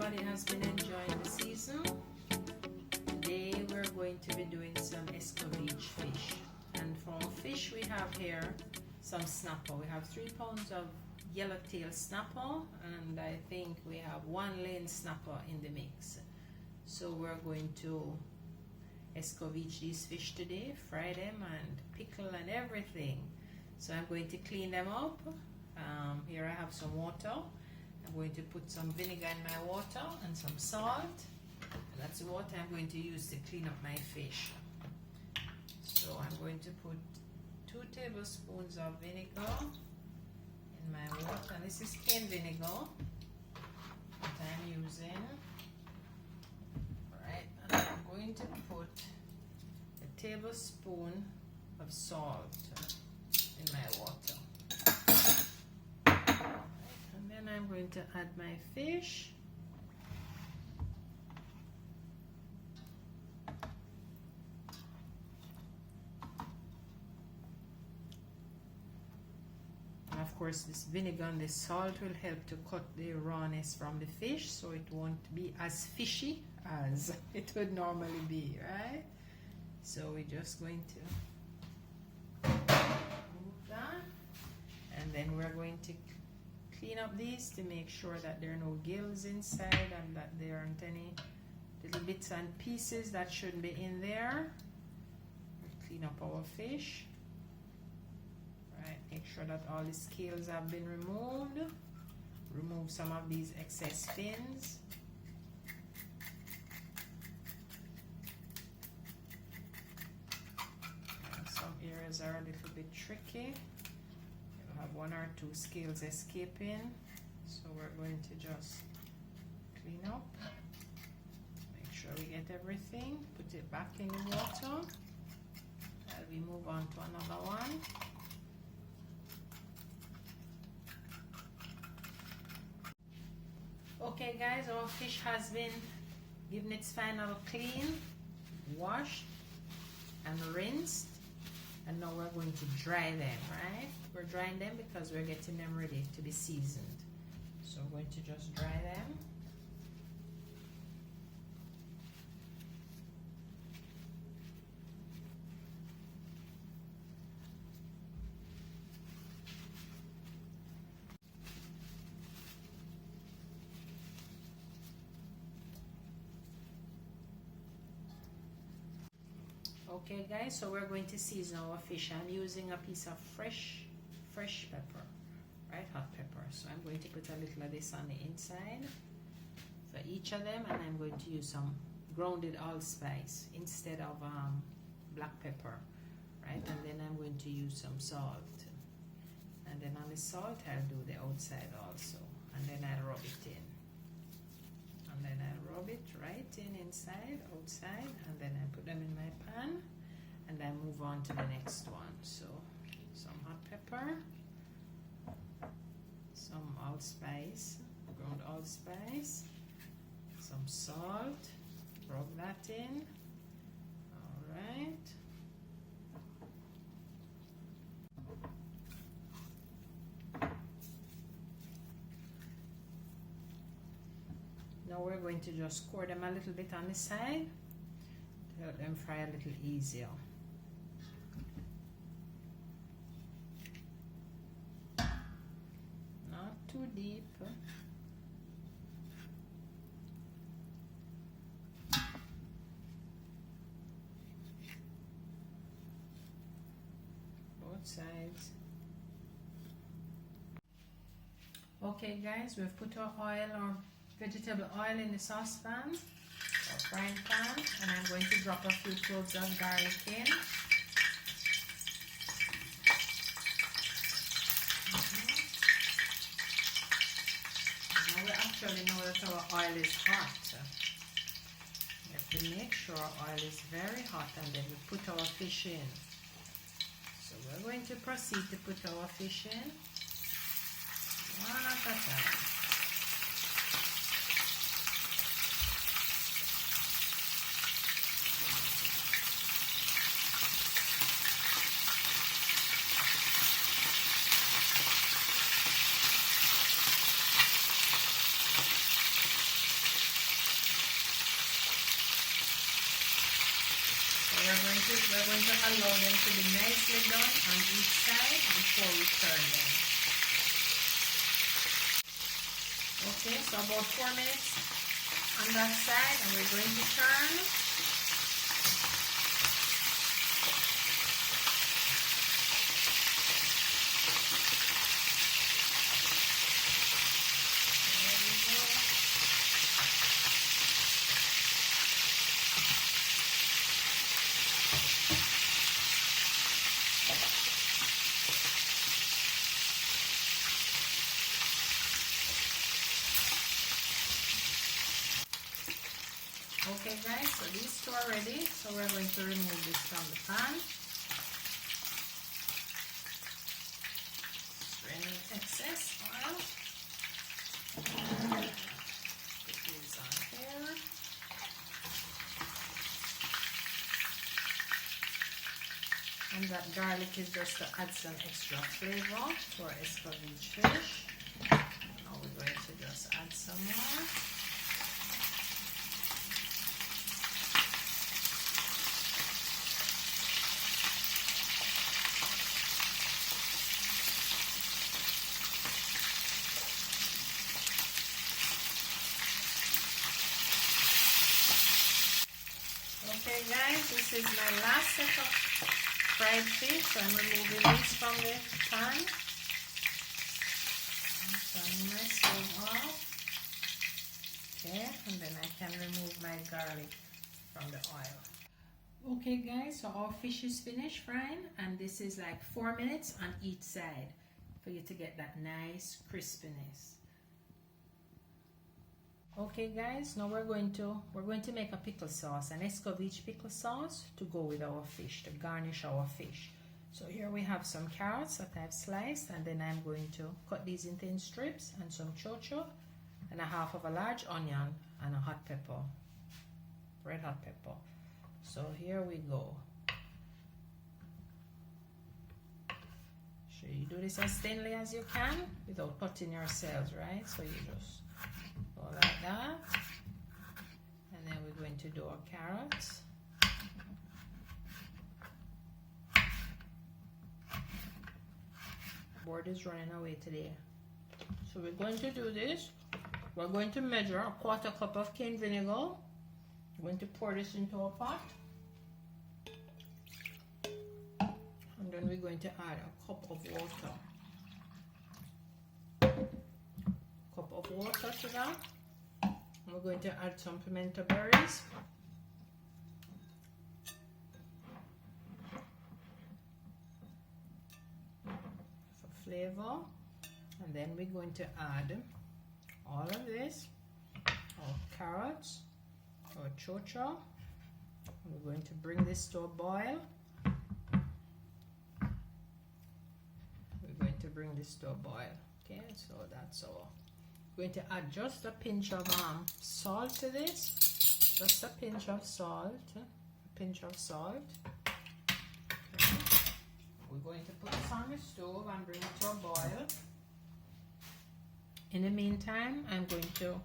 everybody has been enjoying the season. Today we're going to be doing some Escovitch fish. And for our fish we have here some snapper. We have 3 pounds of yellowtail snapper, and I think we have 1 lane snapper in the mix. So we're going to Escovitch these fish today, fry them and pickle and everything. So I'm going to clean them up. Here I have some water. I'm going to put some vinegar in my water and some salt. And that's the water I'm going to use to clean up my fish. So I'm going to put 2 tablespoons of vinegar in my water. And this is cane vinegar that I'm using. Right, and I'm going to put a tablespoon of salt in my water. And then I'm going to add my fish. And of course this vinegar and the salt will help to cut the rawness from the fish, so it won't be as fishy as it would normally be, right? So we're just going to move that, and then we're going to clean up these to make sure that there are no gills inside and that there aren't any little bits and pieces that shouldn't be in there. We'll clean up our fish. Right, make sure that all the scales have been removed. Remove some of these excess fins. And some areas are a little bit tricky. You'll have 1 or 2 scales escaping. So we're going to just clean up. Make sure we get everything. Put it back in the water. While we move on to another one. Okay guys, our fish has been given its final clean, washed and rinsed, and now we're going to dry them, right? We're drying them because we're getting them ready to be seasoned. So we're going to just dry them. Okay guys, so we're going to season our fish. I'm using a piece of fresh pepper, right, hot pepper. So I'm going to put a little of this on the inside for each of them, and I'm going to use some grounded allspice instead of black pepper, right? And then I'm going to use some salt, and then on the salt I'll do the outside also, and then I'll rub it in. And then I rub it right in inside, outside, and then I put them in my pan, and I move on to the next one. So some hot pepper, some allspice, ground allspice, some salt, rub that in. All right. Now we're going to just score them a little bit on the side to help them fry a little easier. Not too deep. Both sides. Okay guys, we've put our oil or vegetable oil in the saucepan or frying pan, and I'm going to drop a few cloves of garlic in. Now we actually know that our oil is hot. We have to make sure our oil is very hot, and then we put our fish in. So we're going to proceed to put our fish in one at a time. we're going to allow them to be nicely done on each side before we turn them. Okay, so about 4 minutes on that side, and we're going to turn. Okay guys, so these two are ready, so we're going to remove this from the pan. Drain excess oil. Put these on here. And that garlic is just to add some extra flavor to our Escovitch fish. Now we're going to just add some more. Okay guys, this is my last set of fried fish, so I'm removing this from the pan. I'm turning my stove off. Okay, and then I can remove my garlic from the oil. Okay guys, so our fish is finished frying, and this is like 4 minutes on each side for you to get that nice crispiness. Okay guys, now we're going to make a pickle sauce, an Escovitch pickle sauce to go with our fish, to garnish our fish. So here we have some carrots that I've sliced, and then I'm going to cut these in thin strips, and some chocho, and a half of a large onion, and a hot pepper, red hot pepper. So here we go. Sure you do this as thinly as you can without cutting yourselves, right? So you just go like that, and then we're going to do our carrots. Board is running away today. So we're going to do this. We're going to measure a 1/4 cup of cane vinegar. We're going to pour this into a pot, and then we're going to add a cup of water. Cup of water to that. We're going to add some pimento berries. For flavor. And then we're going to add all of this, our carrots, our chocho. We're going to bring this to a boil. We're going to bring this to a boil. Okay, so that's all. We're going to add just a pinch of salt to this. Just a pinch of salt. A pinch of salt. Okay. We're going to put this on the stove and bring it to a boil. In the meantime, I'm going to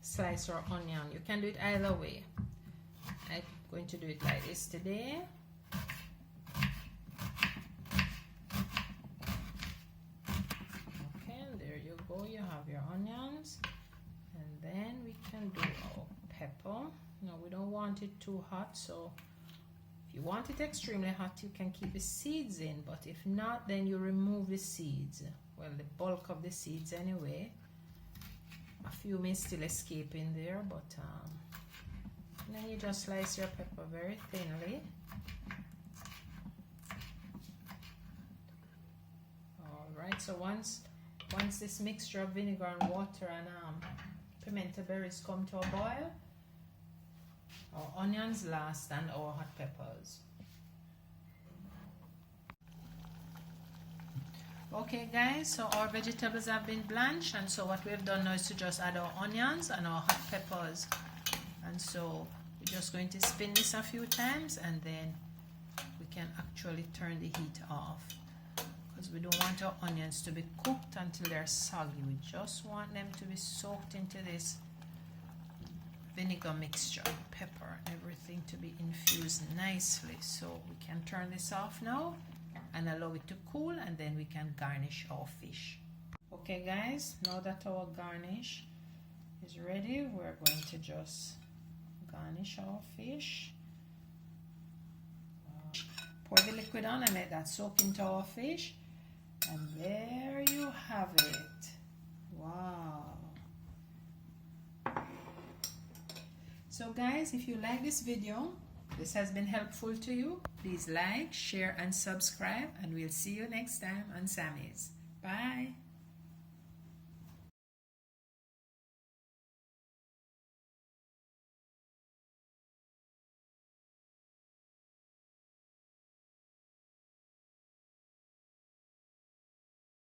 slice our onion. You can do it either way. I'm going to do it like this today. You have your onions, and then we can do our pepper. No, we don't want it too hot, so if you want it extremely hot, you can keep the seeds in, but if not, then you remove the seeds. Well, the bulk of the seeds anyway. A few may still escape in there, but and then you just slice your pepper very thinly. All right, so once this mixture of vinegar and water and pimento berries come to a boil, our onions last and our hot peppers. Okay guys, so our vegetables have been blanched, and so what we've done now is to just add our onions and our hot peppers. And so we're just going to spin this a few times, and then we can actually turn the heat off. Because we don't want our onions to be cooked until they're soggy. We just want them to be soaked into this vinegar mixture, pepper, and everything to be infused nicely. So we can turn this off now and allow it to cool, and then we can garnish our fish. Okay guys, now that our garnish is ready, we're going to just garnish our fish. Pour the liquid on and let that soak into our fish, and there you have it. Wow. So guys, if you like this video, this has been helpful to you, please like, share and subscribe, and we'll see you next time on Sammy's. Bye.